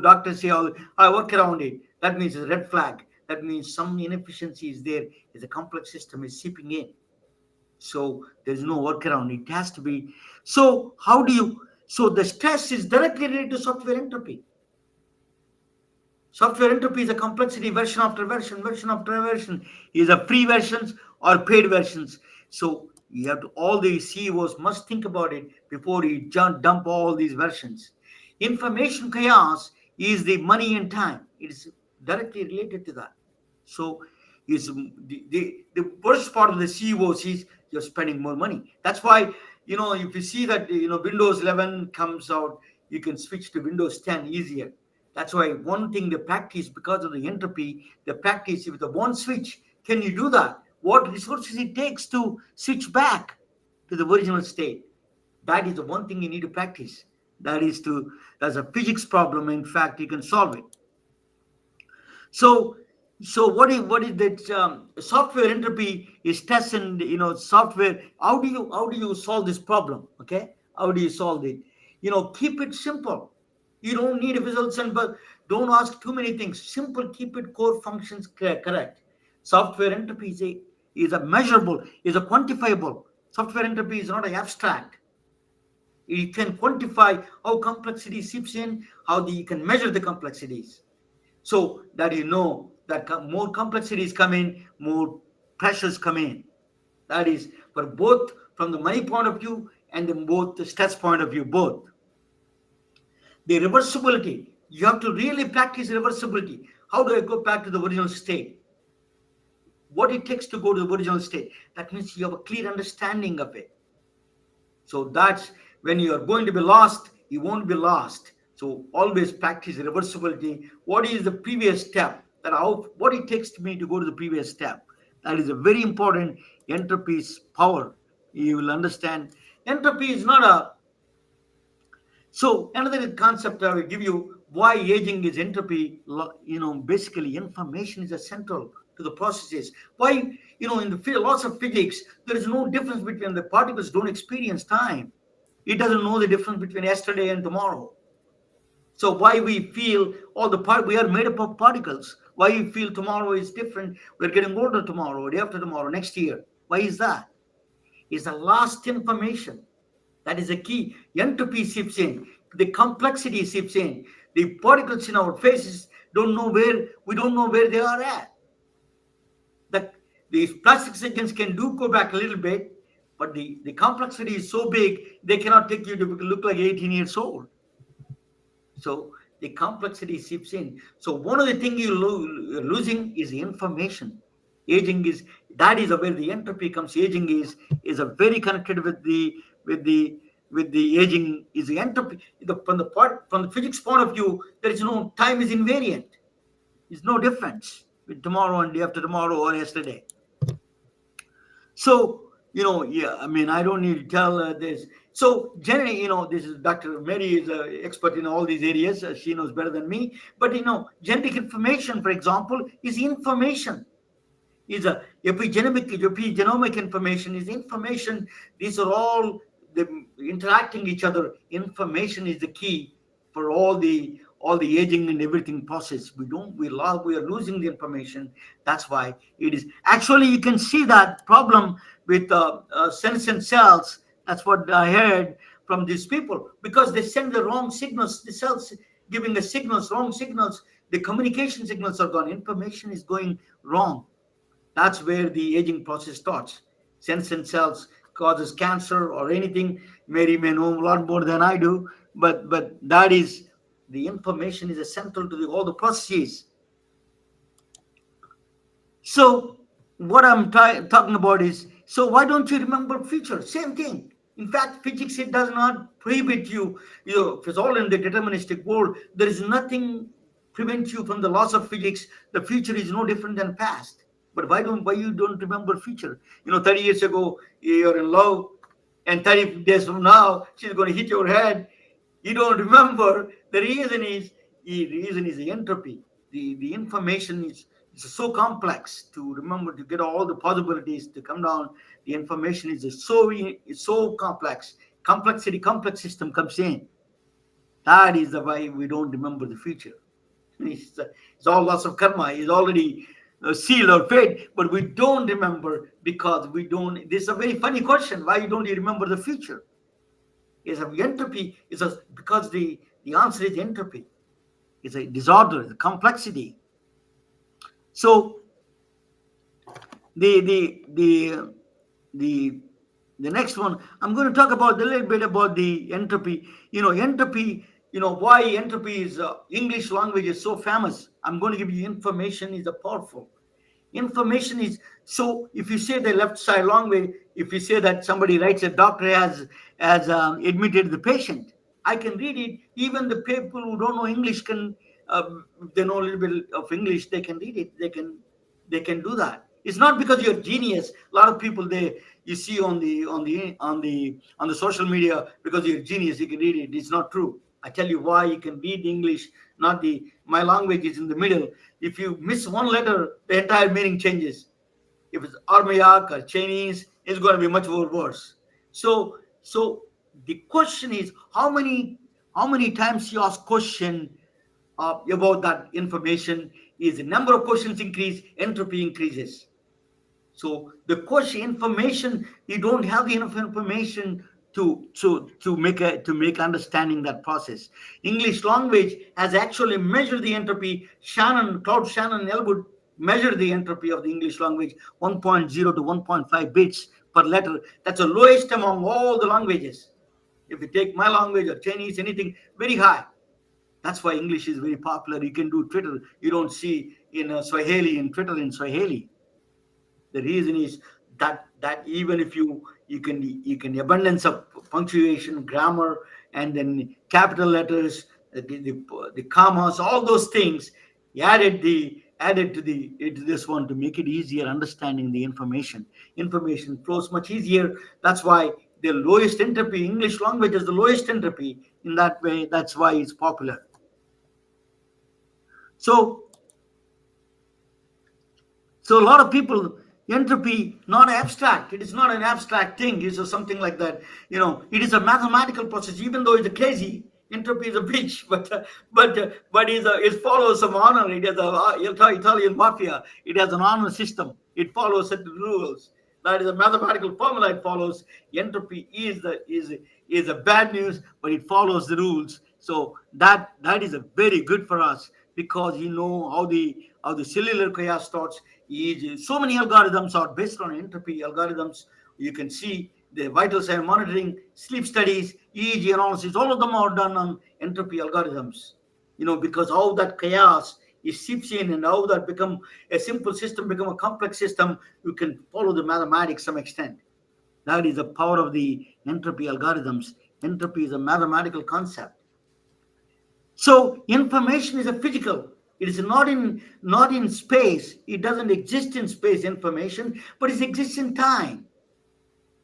Doctors say, "Oh, I work around it." That means it's a red flag. That means some inefficiency is there. Is a complex system is seeping in. So there's no workaround. It has to be. So how do you? So the stress is directly related to software entropy. Software entropy is a complexity version after version, version after version. Is a free versions or paid versions. So you have to, all the CEOs must think about it before you dump all these versions. Information chaos is the money and time. It is directly related to that. So is the worst part of the CEOs is you're spending more money. That's why if you see that Windows 11 comes out, you can switch to Windows 10 easier. That's why one thing they practice because of the entropy, they practice with the one switch. Can you do that? What resources it takes to switch back to the original state? That is the one thing you need to practice. That's a physics problem. In fact, you can solve it. So what is that software entropy is test and software. How do you solve this problem? Okay, how do you solve it? Keep it simple. You don't need results but don't ask too many things. Simple, keep it core functions correct. Software entropy is a measurable, is a quantifiable. Software entropy is not an abstract. You can quantify how complexity seeps in, you can measure the complexities. So that that more complexities come in, more pressures come in. That is for both from the money point of view and then both the stress point of view, both. The reversibility, you have to really practice reversibility. How do I go back to the original state? What it takes to go to the original state. That means you have a clear understanding of it. So that's when you are going to be lost, you won't be lost. So always practice reversibility. What is the previous step? What it takes to me to go to the previous step. That is a very important. Entropy's power. You will understand. Entropy is not a. So another concept I will give you why aging is entropy. Basically information is essential to the processes. Why, in the laws of physics, there is no difference between the particles don't experience time. It doesn't know the difference between yesterday and tomorrow. So why we feel we are made up of particles. Why you feel tomorrow is different. We're getting older tomorrow, day after tomorrow, next year. Why is that? It's the lost information. That is the key. Entropy seeps in. The complexity seeps in. The particles in our faces we don't know where they are at. These plastic surgeons can go back a little bit, but the complexity is so big, they cannot take you to look like 18 years old. So the complexity seeps in. So one of the things you're losing is the information. Aging is where the entropy comes. Aging is a very connected with the aging is the entropy. From the physics point of view, there is no time is invariant. There's no difference with tomorrow and day after tomorrow or yesterday. So I don't need to tell this. So generally, this is Dr. Mary is an expert in all these areas. She knows better than me. But genetic information, for example, is information. Is a epigenomic information is information. These are all interacting each other. Information is the key for all the aging and everything process. We are losing the information. That's why it is. Actually, you can see that problem with senescent cells. That's what I heard from these people, because they send the wrong signals. The cells giving the signals, wrong signals. The communication signals are gone. Information is going wrong. That's where the aging process starts. Senescent cells causes cancer or anything. Mary may know a lot more than I do, but that is. The information is essential to all the processes. So what I'm talking about is, so why don't you remember future? Same thing. In fact, physics, it does not prohibit you. If it's all in the deterministic world, there is nothing prevents you from the laws of physics. The future is no different than past. But why you don't remember future? 30 years ago, you're in love, and 30 days from now, she's going to hit your head. You don't remember. The reason is the entropy. The information is so complex to remember, to get all the possibilities to come down. The information is so complex. Complex system comes in. That is the why we don't remember the future. It's all lots of karma. It's already sealed or fate, but we don't remember because we don't. This is a very funny question. Why don't you remember the future? Is a entropy because the answer is entropy. It's a disorder, the complexity. So the next one, I'm going to talk about a little bit about the entropy. Entropy. Why entropy is English language is so famous. I'm going to give you information is a powerful. Information is so. If you say the left side long way, if you say that somebody writes a doctor has admitted the patient, I can read it. Even the people who don't know English can, they know a little bit of English, they can read it. They can do that. It's not because you're a genius. A lot of people you see on the social media, because you're a genius, you can read it. It's not true. I tell you why. You can read English, my language is in the middle. If you miss one letter, the entire meaning changes. If it's Armagnac or Chinese, it's going to be much more worse. So the question is, how many times you ask question about that information, is the number of questions increase, entropy increases. So the question information, you don't have the enough information to make understanding that process. English language has actually measured the entropy. Claude Shannon and Elwood measured the entropy of the English language 1.0 to 1.5 bits per letter. That's the lowest among all the languages. If you take my language or Chinese, anything, very high. That's why English is very popular. You can do Twitter. You don't see in Swahili, in Twitter in Swahili. The reason is that even if you can abundance of punctuation, grammar, and then capital letters, the commas, all those things, he added to this one to make it easier understanding the information. Information flows much easier. That's why the lowest entropy, English language is the lowest entropy. In that way, that's why it's popular. So a lot of people, entropy, not abstract. It is not an abstract thing. It's something like that. It is a mathematical process. Even though it's crazy, entropy is a bitch, but it follows some honor. It has Italian mafia. It has an honor system. It follows certain rules. That is a mathematical formula. It follows. Entropy is a bad news, but it follows the rules. So that is a very good for us, because how the cellular chaos starts. So many algorithms are based on entropy algorithms. You can see the vital sign monitoring, sleep studies, EEG analysis, all of them are done on entropy algorithms. Because how that chaos is seeps in, and how that become a simple system, become a complex system, you can follow the mathematics some extent. That is the power of the entropy algorithms. Entropy is a mathematical concept. So information is a physical. It is not in space. It doesn't exist in space, information, but it exists in time.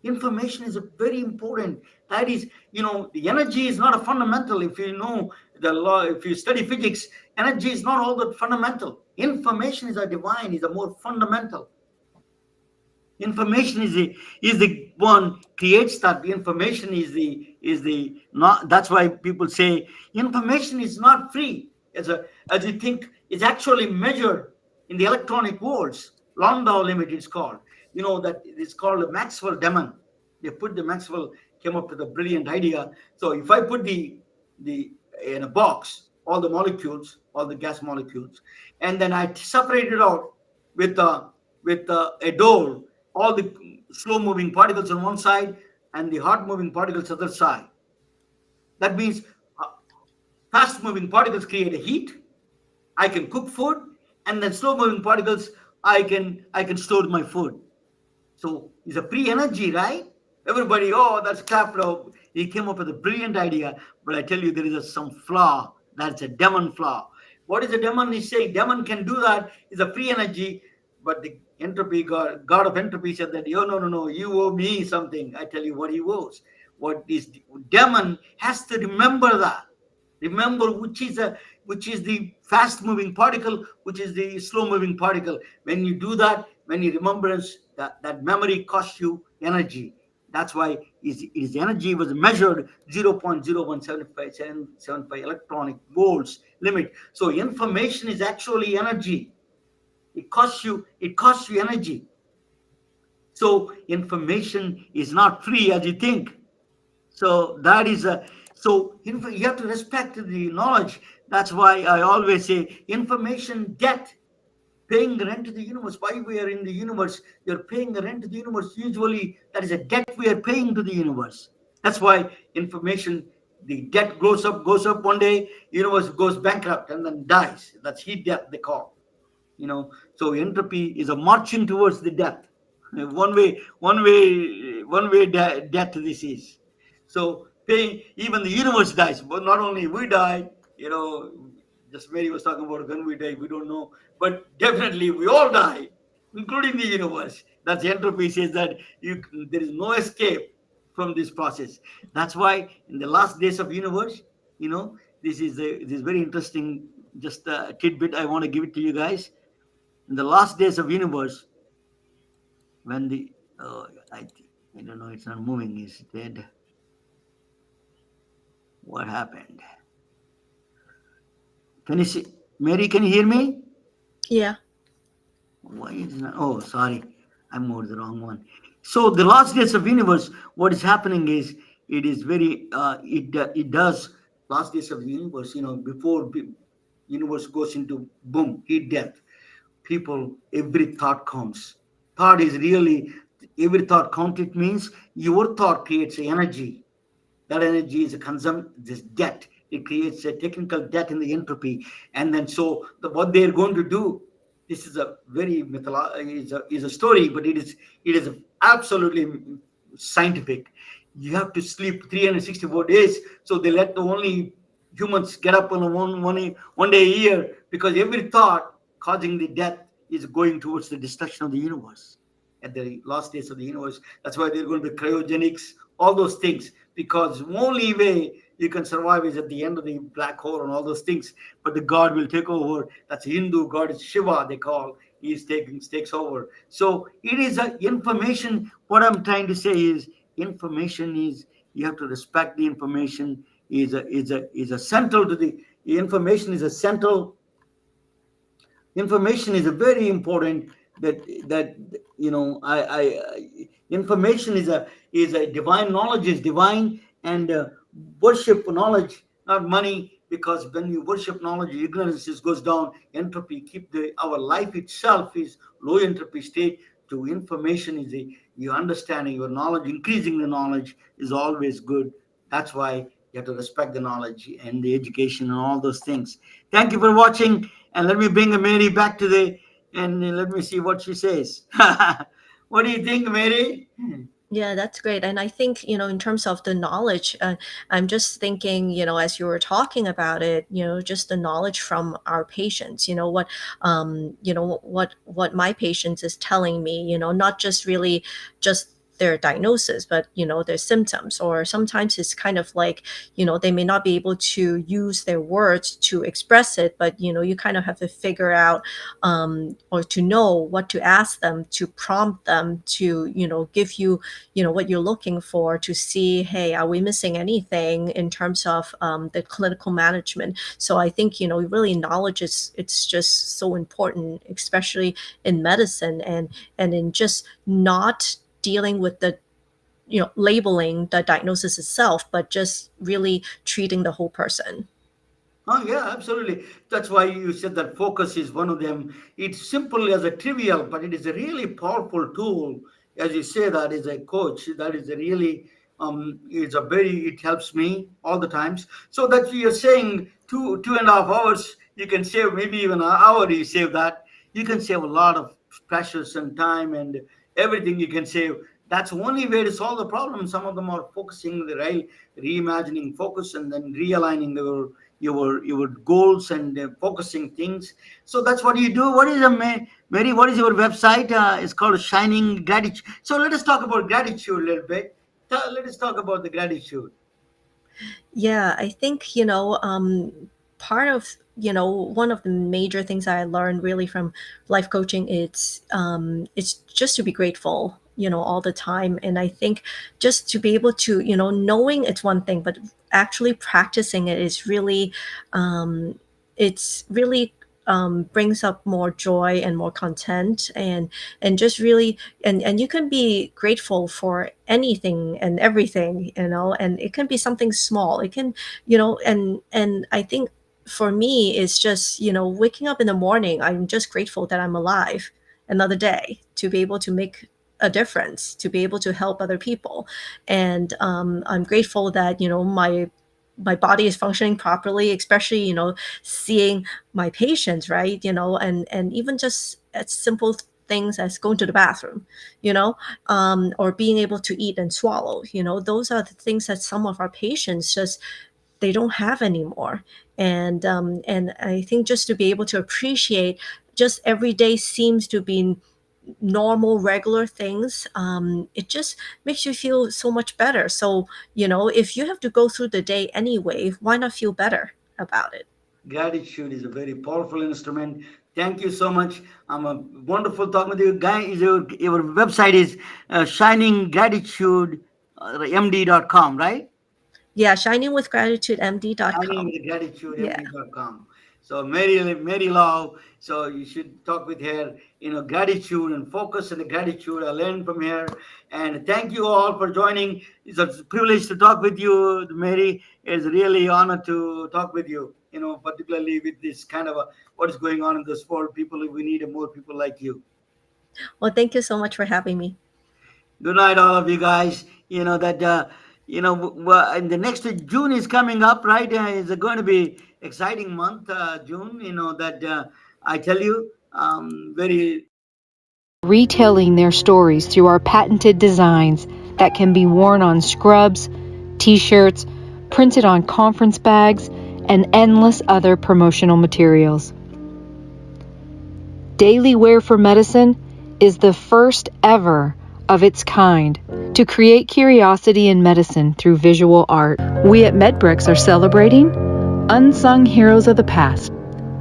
Information is a very important. That is, the energy is not a fundamental. If you know the law, if you study physics, energy is not all that fundamental. Information is a divine, is a more fundamental. Information is the one creates that. The information is the not. That's why people say information is not free. As you think, it's actually measured in the electronic volts. Landau limit is called. That it's called a Maxwell demon. Maxwell came up with a brilliant idea. So if I put the in a box all the molecules, all the gas molecules, and then I separate it out with a door, all the slow moving particles on one side and the hot moving particles on the other side. That means fast moving particles create a heat. I can cook food, and then slow moving particles, I can store my food. So it's a free energy, right? Everybody, that's Klaprow. He came up with a brilliant idea, but I tell you, there is some flaw. That's a demon flaw. What is a demon? He's saying demon can do that. It's a free energy, but the entropy god of entropy said that, no, you owe me something. I tell you what he owes. What is demon has to remember that. Remember which is the fast moving particle, which is the slow moving particle. When you do that, when you remembrance, that memory costs you energy. That's why his energy was measured 0.01775 electronic volts limit. So information is actually energy. It costs you energy. So information is not free as you think. So that is you have to respect the knowledge. That's why I always say information debt, paying rent to the universe. Why we are in the universe? You're paying the rent to the universe. Usually that is a debt we are paying to the universe. That's why information, the debt goes up one day, universe goes bankrupt and then dies. That's heat death they call. So entropy is a marching towards the death. One way death this is. So even the universe dies, but not only we die, just Mary was talking about when we die, we don't know, but definitely we all die, including the universe. That's entropy says that there is no escape from this process. That's why in the last days of universe, this is very interesting, just a tidbit I want to give it to you guys. In the last days of universe, when I don't know, it's not moving, it's dead. What happened? Can you see? Mary, can you hear me? Yeah. Why is it not? Oh, sorry. I moved the wrong one. So the last days of universe, what is happening is, it is very, it does, last days of the universe, before universe goes into boom, heat death, people, every thought counts. Thought is really, Every thought counted means your thought creates energy. That energy is a this debt. It creates a technical debt in the entropy. And then so what they're going to do, this is a very is a story, but it is absolutely scientific. You have to sleep 364 days, so they let the only humans get up on a one day a year, because every thought causing the death is going towards the destruction of the universe at the last days of the universe. That's why they're going to be cryogenics, all those things, because the only way you can survive is at the end of the black hole and all those things. But the God will take over. That's a Hindu god, is Shiva, they call. Takes over. So it is a information. What I'm trying to say is information is, you have to respect the information, is a central to the information is a central. Information is a very important, that information is a divine. Knowledge is divine, and worship knowledge, not money, because when you worship knowledge, ignorance just goes down, entropy keep our life itself is low entropy state. To information is your understanding, your knowledge, increasing the knowledge is always good. That's why you have to respect the knowledge and the education and all those things. Thank you for watching. And let me bring Mary back to and let me see what she says. What do you think, Mary? Yeah, that's great. And I think, in terms of the knowledge, I'm just thinking, as you were talking about it, just the knowledge from our patients, what my patients is telling me, not just really just their diagnosis, but, their symptoms. Or sometimes it's kind of like, they may not be able to use their words to express it, but, you kind of have to figure out, or to know what to ask them, to prompt them to, give you what you're looking for, to see, hey, are we missing anything in terms of the clinical management. So I think really knowledge is, it's just so important, especially in medicine, and in just not dealing with the labeling the diagnosis itself, but just really treating the whole person. Oh, yeah, absolutely. That's why you said that focus is one of them. It's simple as a trivial, but it is a really powerful tool. As you say, that is a coach. That is a really, it helps me all the times. So that you're saying 2.5 hours, you can save maybe even an hour, you save that. You can save a lot of precious and time and everything you can save. That's the only way to solve the problem. Some of them are focusing the right, reimagining focus, and then realigning your goals, and focusing things. So that's what you do. What is Mary? What is your website? It's called Shining Gratitude. So let us talk about gratitude a little bit. Let us talk about the gratitude. Yeah, I think, part of, one of the major things I learned really from life coaching, it's just to be grateful, all the time. And I think just to be able to, knowing it's one thing, but actually practicing it is really, it's really brings up more joy and more content, and just really, and you can be grateful for anything and everything, and it can be something small. It can, and I think for me it's just, waking up in the morning, I'm just grateful that I'm alive another day, to be able to make a difference, to be able to help other people. And I'm grateful that, my body is functioning properly, especially, seeing my patients, right? And even just as simple things as going to the bathroom, or being able to eat and swallow. Those are the things that some of our patients just, they don't have anymore. And I think just to be able to appreciate, just every day seems to be normal, regular things, it just makes you feel so much better. So, if you have to go through the day anyway, why not feel better about it? Gratitude is a very powerful instrument. Thank you so much. I'm a wonderful talking with you. Guy, your website is shininggratitudemd.com, right? Yeah, shiningwithgratitudemd.com. Yeah. Gratitudemd.com. So Mary Lau. So you should talk with her. Gratitude and focus on the gratitude I learned from her. And thank you all for joining. It's a privilege to talk with you, Mary. It's really honor to talk with you. Particularly with this kind of what is going on in this world. We need more people like you. Well, thank you so much for having me. Good night, all of you guys. You know that and the next June is coming up, right? It's going to be exciting month, June. That I tell you, very Retelling their stories through our patented designs that can be worn on scrubs, t-shirts, printed on conference bags, and endless other promotional materials. Daily Wear for Medicine is the first ever of its kind to create curiosity in medicine through visual art. We at MedBricks are celebrating unsung heroes of the past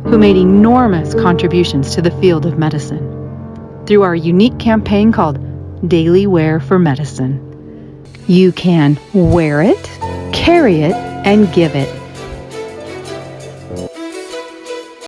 who made enormous contributions to the field of medicine through our unique campaign called Daily Wear for Medicine. You can wear it, carry it, and give it